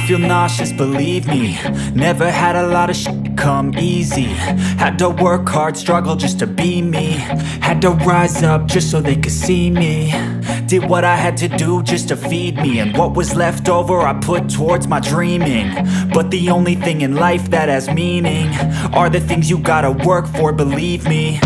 feel nauseous, believe me. Never had a lot of shit come easy. Had to work hard, struggle just to be me. Had to rise up just so they could see me. Did what I had to do just to feed me, and what was left over I put towards my dreaming. But the only thing in life that has meaning are the things you gotta work for, believe me.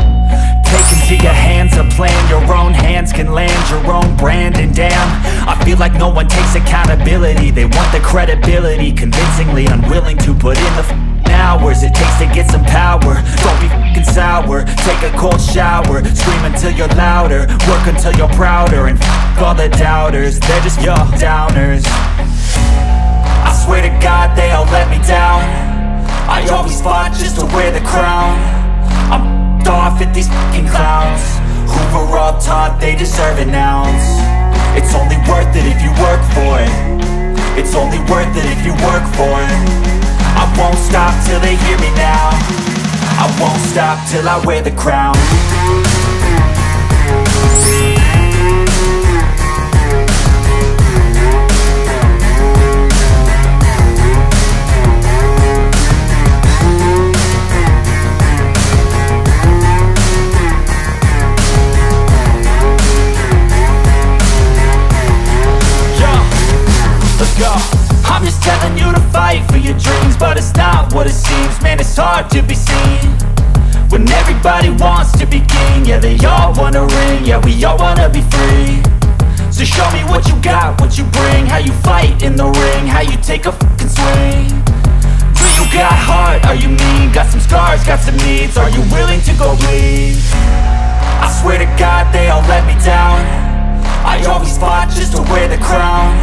Take into your hands a plan, your own hands can land your own brand. And damn, I feel like no one takes accountability. They want the credibility, convincingly unwilling to put in the hours it takes to get some power. Don't be f***ing sour, take a cold shower. Scream until you're louder, work until you're prouder. And f*** all the doubters, they're just your downers. I swear to God they all let me down. I always fought just to wear the crown. I'm off at these f***ing clowns who were all taught they deserve an ounce. It's only worth it if you work for it. It's only worth it if you work for it. I won't stop till they hear me now. I won't stop till I wear the crown. I'm just telling you to fight for your dreams, but it's not what it seems. Man, it's hard to be seen when everybody wants to be king. Yeah, they all wanna ring, yeah, we all wanna be free. So show me what you got, what you bring, how you fight in the ring, how you take a fucking swing. Do you got heart, are you mean? Got some scars, got some needs, are you willing to go bleed? I swear to God they all let me down. I always fought just to wear the crown.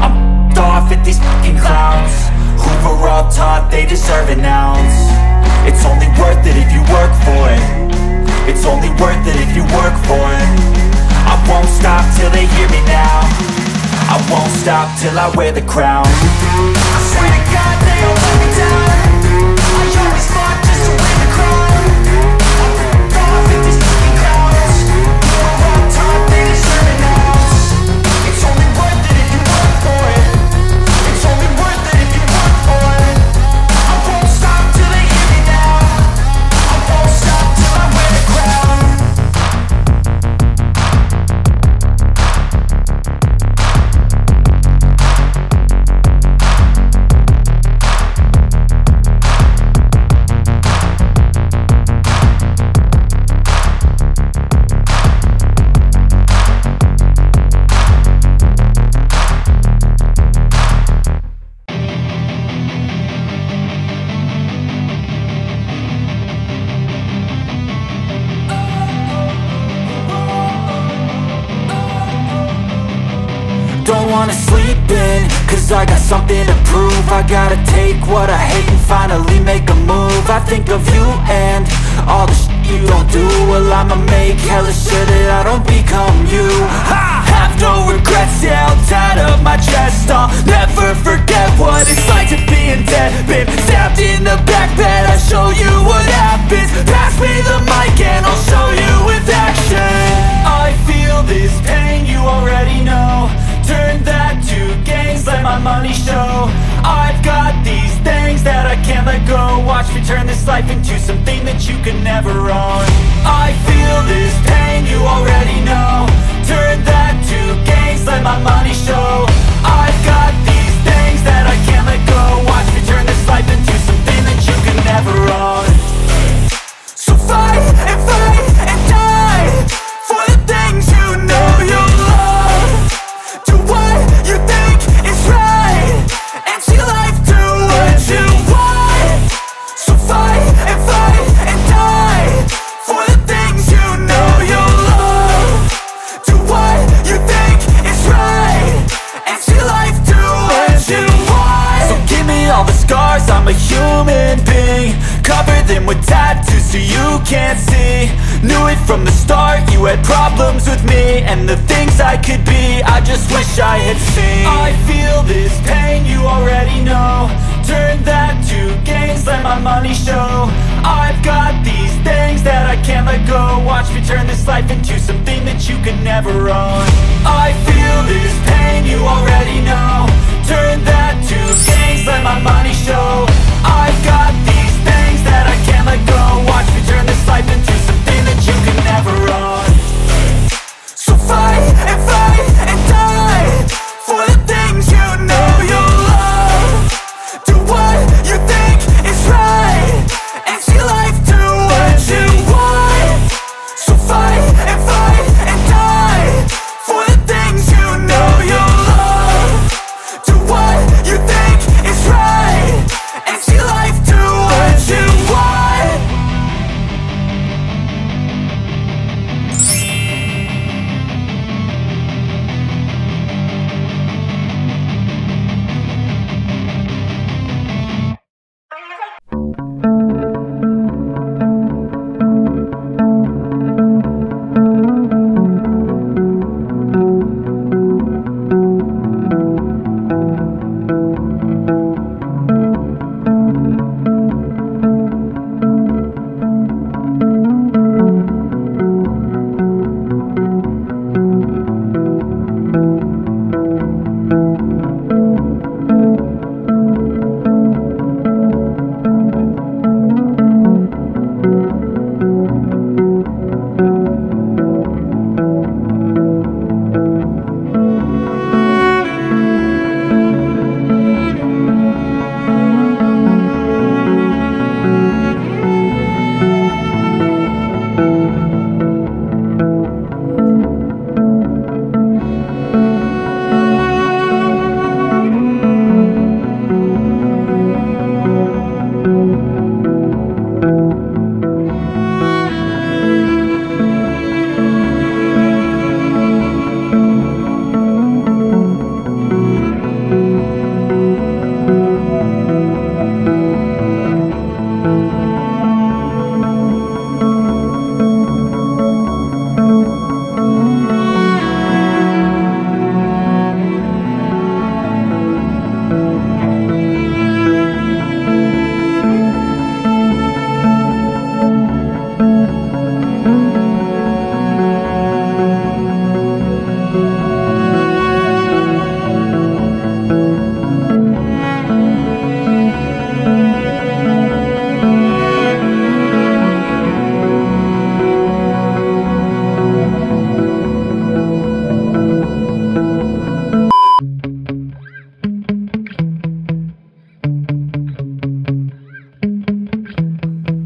I'm off at these f***ing clowns who were all taught they deserve an ounce. It's only worth it if you work for it. It's only worth it if you work for it. I won't stop till they hear me now. I won't stop till I wear the crown. I swear to God they all let me down. I always fought just to wear the crown. I'm off at these f***ing clowns who were all taught they deserve an ounce. It's only worth it if you work for it. Wanna sleep in, cause I got something to prove. I gotta take what I hate and finally make a move. I think of you and all the shit you don't do. Well, I'ma make hella sure that I don't become you. I have no regrets, yeah, I'll tie up my chest. I'll never forget what it's like to be in debt. Been stabbed in the back bed, I'll show you what happens. Pass me the mic and I'll show you with action. I feel this pain, you already know. Turn that to gains, let my money show. I've got these things that I can't let go. Watch me turn this life into something that you can never own. I feel this pain, you already know. Turn that to gains, let my money show. I've got these things that I can't let go. Watch me turn this life into something that you can never own. So fight and die for the things you know you love. Do what you think is right, and see life do what you want. So fight and die for the things you know you love. Do what you think is right, and see life do what you want. So give me all the scars, I'm a human being. Cover them with tattoos so you can't see. Knew it from the start, you had problems with me and the things I could be, I just wish I had seen. I feel this pain, you already know. Turn that to gains, let my money show. I've got these things that I can't let go. Watch me turn this life into something that you could never own. I feel this pain, you already know. Turn that to gains. let my money show. I've got these things that I can't let go. Watch me turn this life into something that you can never own. So fight and die for the things you know you love. Do what you think is right and see life do what you want. So fight and die for the things you know you love. Do what you think is right and see life do what you want.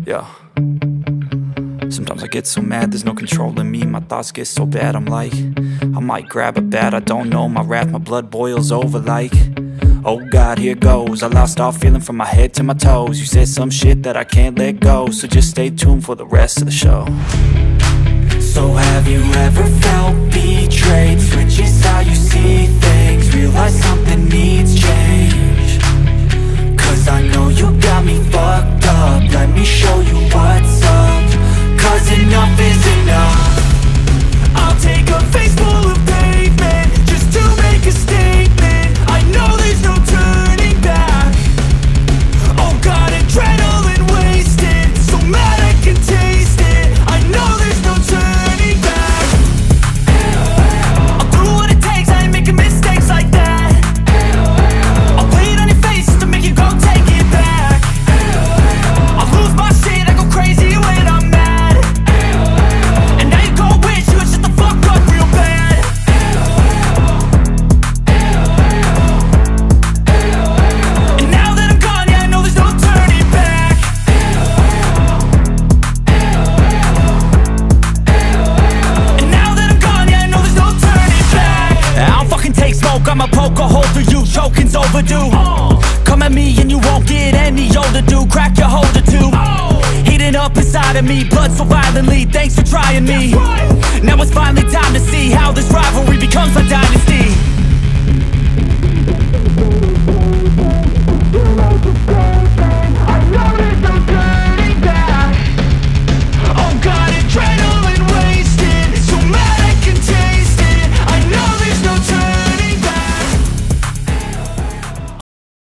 Yeah. Sometimes I get so mad, there's no controlling me. My thoughts get so bad, I'm like, I might grab a bat, I don't know. My wrath, my blood boils over like, oh God, here goes. I lost all feeling from my head to my toes. You said some shit that I can't let go, so just stay tuned for the rest of the show. So have you ever felt betrayed? Switches how you see things, realize something needs change. Cause I know you got me fucked up, let me show you what's up. Cause enough is enough. I'll take a face full of pavement just to make a statement. I know there's no turning back. Oh God, adrenaline wasted, so mad I can taste it. I know there's no turning back. I'll do what it takes, I ain't making mistakes like that. I'll put it on your face to make you go take it back. I'll lose my shit, I go crazy when I'm mad. And now you go wish you would shut the fuck up real bad. And now that I'm gone, yeah, I know there's no turning back. And now that I'm gone, yeah, I know there's no turning back. I don't fucking take smoke, I'ma poke a hole through you, choking's overdue. Come at me and you won't get any older, dude. Crack your holder too. Heating up inside of me, blood so violently, thanks for trying me. Now it's finally time to see how this rivalry becomes a dynasty.